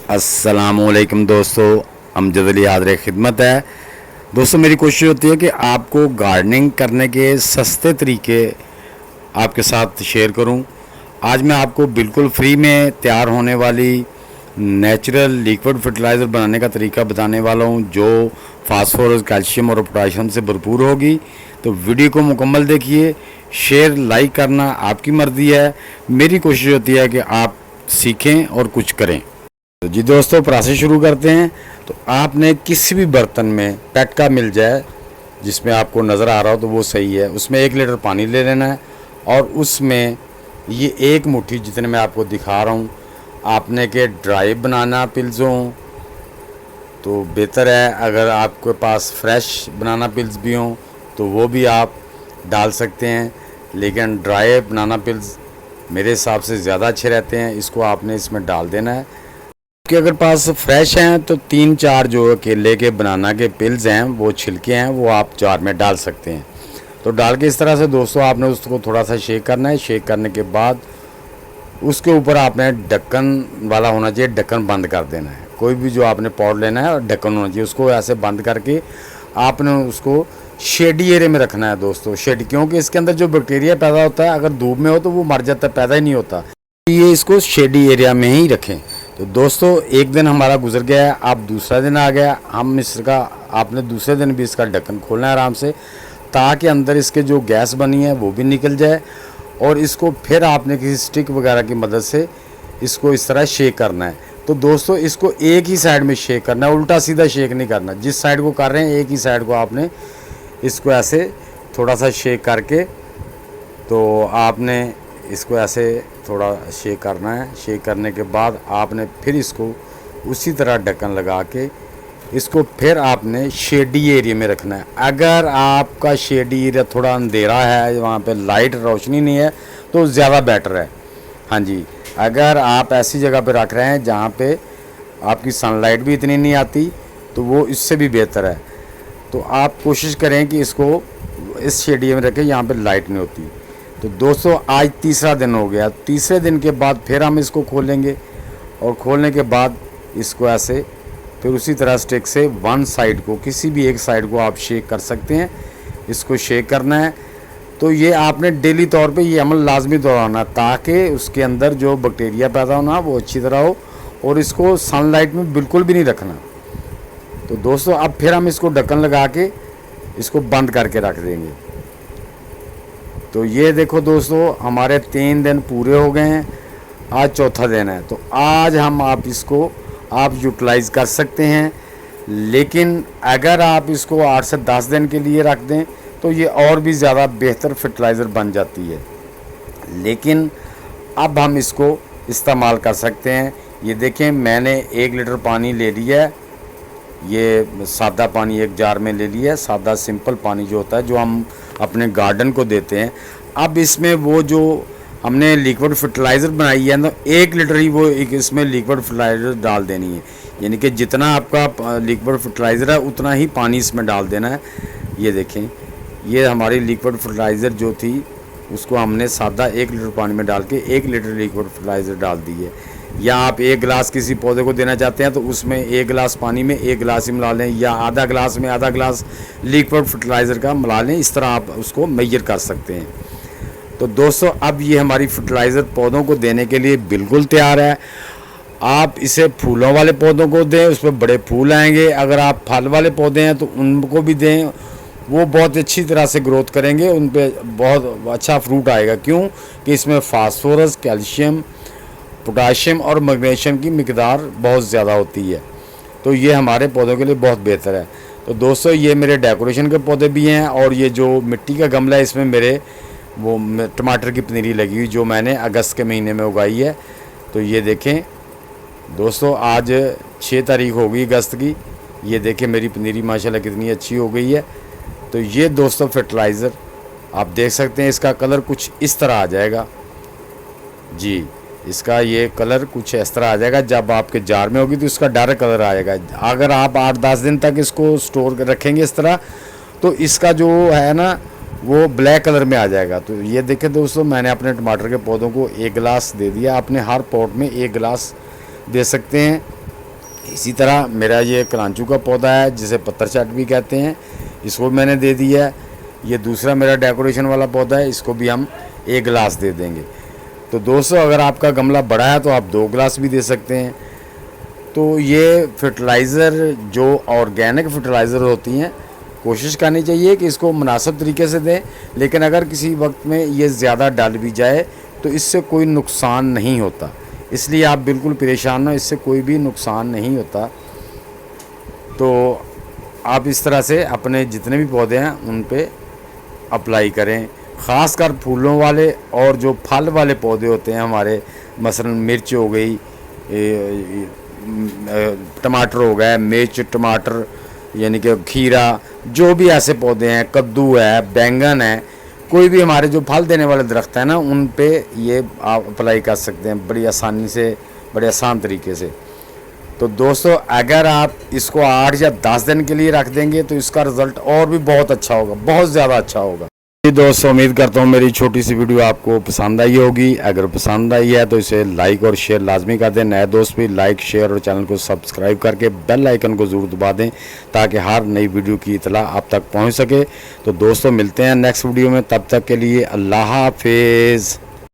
अस्सलामुअलैकुम दोस्तों, अमजद अली हाज़िर खिदमत है। दोस्तों, मेरी कोशिश होती है कि आपको गार्डनिंग करने के सस्ते तरीके आपके साथ शेयर करूं। आज मैं आपको बिल्कुल फ्री में तैयार होने वाली नेचुरल लिक्विड फर्टिलाइज़र बनाने का तरीका बताने वाला हूं, जो फास्फोरस, कैल्शियम और पोटाशियम से भरपूर होगी। तो वीडियो को मुकम्मल देखिए। शेयर लाइक करना आपकी मर्ज़ी है, मेरी कोशिश होती है कि आप सीखें और कुछ करें। तो जी दोस्तों, प्रोसेस शुरू करते हैं। तो आपने किसी भी बर्तन में पेट का मिल जाए जिसमें आपको नज़र आ रहा हो तो वो सही है, उसमें 1 लीटर पानी ले लेना है और उसमें ये 1 मुट्ठी जितने मैं आपको दिखा रहा हूँ आपने के ड्राई बनाना पिल्स हों तो बेहतर है। अगर आपके पास फ्रेश बनाना पिल्स भी हों तो वो भी आप डाल सकते हैं, लेकिन ड्राई बनाना पिल्स मेरे हिसाब से ज़्यादा अच्छे रहते हैं। इसको आपने इसमें डाल देना है। कि अगर पास फ्रेश हैं तो 3-4 जो केले के बनाना के पिल्स हैं, वो छिलके हैं, वो आप जार में डाल सकते हैं। तो डाल के इस तरह से दोस्तों आपने उसको थोड़ा सा शेक करना है। शेक करने के बाद उसके ऊपर आपने ढक्कन वाला होना चाहिए, ढक्कन बंद कर देना है। कोई भी जो आपने पॉट लेना है और ढक्कन होना चाहिए, उसको ऐसे बंद करके आपने उसको शेडी एरिया में रखना है दोस्तों। शेड, क्योंकि इसके अंदर जो बैक्टीरिया पैदा होता है अगर धूप में हो तो वो मर जाता है, पैदा ही नहीं होता। ये इसको शेडी एरिया में ही रखें। तो दोस्तों, एक दिन हमारा गुजर गया है, अब दूसरा दिन आ गया। हम इसका आपने दूसरे दिन भी इसका ढक्कन खोलना है आराम से, ताकि अंदर इसके जो गैस बनी है वो भी निकल जाए। और इसको फिर आपने किसी स्टिक वगैरह की मदद से इसको इस तरह शेक करना है। तो दोस्तों, इसको एक ही साइड में शेक करना है, उल्टा सीधा शेक नहीं करना। जिस साइड को कर रहे हैं एक ही साइड को आपने इसको ऐसे थोड़ा सा शेक करके, तो आपने इसको ऐसे थोड़ा शेक करना है। शेक करने के बाद आपने फिर इसको उसी तरह ढक्कन लगा के इसको फिर आपने शेडी एरिया में रखना है। अगर आपका शेडी एरिया थोड़ा अंधेरा है, वहाँ पे लाइट रोशनी नहीं है, तो ज़्यादा बेटर है। हाँ जी, अगर आप ऐसी जगह पे रख रहे हैं जहाँ पे आपकी सनलाइट भी इतनी नहीं आती तो वो इससे भी बेहतर है। तो आप कोशिश करें कि इसको इस शेडी में रखें, यहाँ पे लाइट नहीं होती। तो दोस्तों, आज तीसरा दिन हो गया। तीसरे दिन के बाद फिर हम इसको खोलेंगे और खोलने के बाद इसको ऐसे फिर उसी तरह स्टिक से वन साइड को, किसी भी एक साइड को आप शेक कर सकते हैं। इसको शेक करना है। तो ये आपने डेली तौर पे ये अमल लाजमी दोहराना, ताकि उसके अंदर जो बैक्टीरिया पैदा होना वो अच्छी तरह हो। और इसको सनलाइट में बिल्कुल भी नहीं रखना। तो दोस्तों, अब फिर हम इसको ढक्कन लगा के इसको बंद करके रख देंगे। तो ये देखो दोस्तों, हमारे 3 दिन पूरे हो गए हैं, आज चौथा दिन है। तो आज हम आप इसको आप यूटिलाइज़ कर सकते हैं। लेकिन अगर आप इसको 8 से 10 दिन के लिए रख दें तो ये और भी ज़्यादा बेहतर फर्टिलाइज़र बन जाती है। लेकिन अब हम इसको इस्तेमाल कर सकते हैं। ये देखें, मैंने 1 लीटर पानी ले लिया है। ये सादा पानी एक जार में ले लिया है, सादा सिंपल पानी जो होता है, जो हम अपने गार्डन को देते हैं। अब इसमें वो जो हमने लिक्विड फर्टिलाइज़र बनाई है ना, 1 लीटर ही वो एक इसमें लिक्विड फर्टिलाइज़र डाल देनी है। यानी कि जितना आपका लिक्विड फर्टिलाइज़र है उतना ही पानी इसमें डाल देना है। ये देखें, ये हमारी लिक्विड फर्टिलाइज़र जो थी उसको हमने सादा 1 लीटर पानी में डाल के 1 लीटर लिक्विड फर्टिलाइज़र डाल दी है। या आप 1 गिलास किसी पौधे को देना चाहते हैं तो उसमें 1 गिलास पानी में 1 गिलास ही मिला लें, या आधा गिलास में आधा गिलास लिक्विड फर्टिलाइज़र का मिला लें। इस तरह आप उसको मेजर कर सकते हैं। तो दोस्तों, अब ये हमारी फर्टिलाइज़र पौधों को देने के लिए बिल्कुल तैयार है। आप इसे फूलों वाले पौधों को दें, उस पर बड़े फूल आएंगे। अगर आप फल वाले पौधे हैं तो उनको भी दें, वो बहुत अच्छी तरह से ग्रोथ करेंगे, उन पर बहुत अच्छा फ्रूट आएगा। क्यों कि इसमें फास्फोरस, कैल्शियम, पोटाशियम और मैग्नीशियम की मिकदार बहुत ज़्यादा होती है। तो ये हमारे पौधों के लिए बहुत बेहतर है। तो दोस्तों, ये मेरे डेकोरेशन के पौधे भी हैं, और ये जो मिट्टी का गमला है इसमें मेरे वो टमाटर की पनीरी लगी हुई जो मैंने अगस्त के महीने में उगाई है। तो ये देखें दोस्तों, आज 6 तारीख हो गई अगस्त की। ये देखें मेरी पनीरी माशाल्लाह कितनी अच्छी हो गई है। तो ये दोस्तों फर्टिलाइज़र आप देख सकते हैं, इसका कलर कुछ इस तरह आ जाएगा जी। इसका ये कलर कुछ इस तरह आ जाएगा। जब आपके जार में होगी तो इसका डार्क कलर आएगा। अगर आप 8-10 दिन तक इसको स्टोर कर रखेंगे इस तरह, तो इसका जो है ना वो ब्लैक कलर में आ जाएगा। तो ये देखें दोस्तों, मैंने अपने टमाटर के पौधों को 1 गिलास दे दिया। अपने हर पॉट में 1 गिलास दे सकते हैं। इसी तरह मेरा ये कलांचू का पौधा है जिसे पत्थर चाट भी कहते हैं, इसको मैंने दे दिया है। ये दूसरा मेरा डेकोरेशन वाला पौधा है, इसको भी हम 1 गिलास दे देंगे। तो दोस्तों अगर आपका गमला बड़ा है तो आप 2 गिलास भी दे सकते हैं। तो ये फर्टिलाइज़र जो ऑर्गेनिक फर्टिलाइज़र होती हैं, कोशिश करनी चाहिए कि इसको मुनासिब तरीके से दें, लेकिन अगर किसी वक्त में ये ज़्यादा डाल भी जाए तो इससे कोई नुकसान नहीं होता, इसलिए आप बिल्कुल परेशान ना, इससे कोई भी नुकसान नहीं होता। तो आप इस तरह से अपने जितने भी पौधे हैं उन पे अप्लाई करें, ख़ासकर फूलों वाले और जो फल वाले पौधे होते हैं हमारे, मसलन मिर्च हो गई, टमाटर हो गए, मिर्च टमाटर यानी कि खीरा, जो भी ऐसे पौधे हैं, कद्दू है, बैंगन है, कोई भी हमारे जो फल देने वाले दरख्त हैं ना, उन पे ये आप अप्लाई कर सकते हैं बड़ी आसानी से, बड़े आसान तरीके से। तो दोस्तों अगर आप इसको 8 या 10 दिन के लिए रख देंगे तो इसका रिज़ल्ट और भी बहुत अच्छा होगा, बहुत ज़्यादा अच्छा होगा। जी दोस्तों, उम्मीद करता हूँ मेरी छोटी सी वीडियो आपको पसंद आई होगी। अगर पसंद आई है तो इसे लाइक और शेयर लाजमी कर दें। नए दोस्त भी लाइक, शेयर और चैनल को सब्सक्राइब करके बेल आइकन को ज़रूर दबा दें ताकि हर नई वीडियो की इतला आप तक पहुँच सके। तो दोस्तों मिलते हैं नेक्स्ट वीडियो में, तब तक के लिए अल्लाह हाफिज़।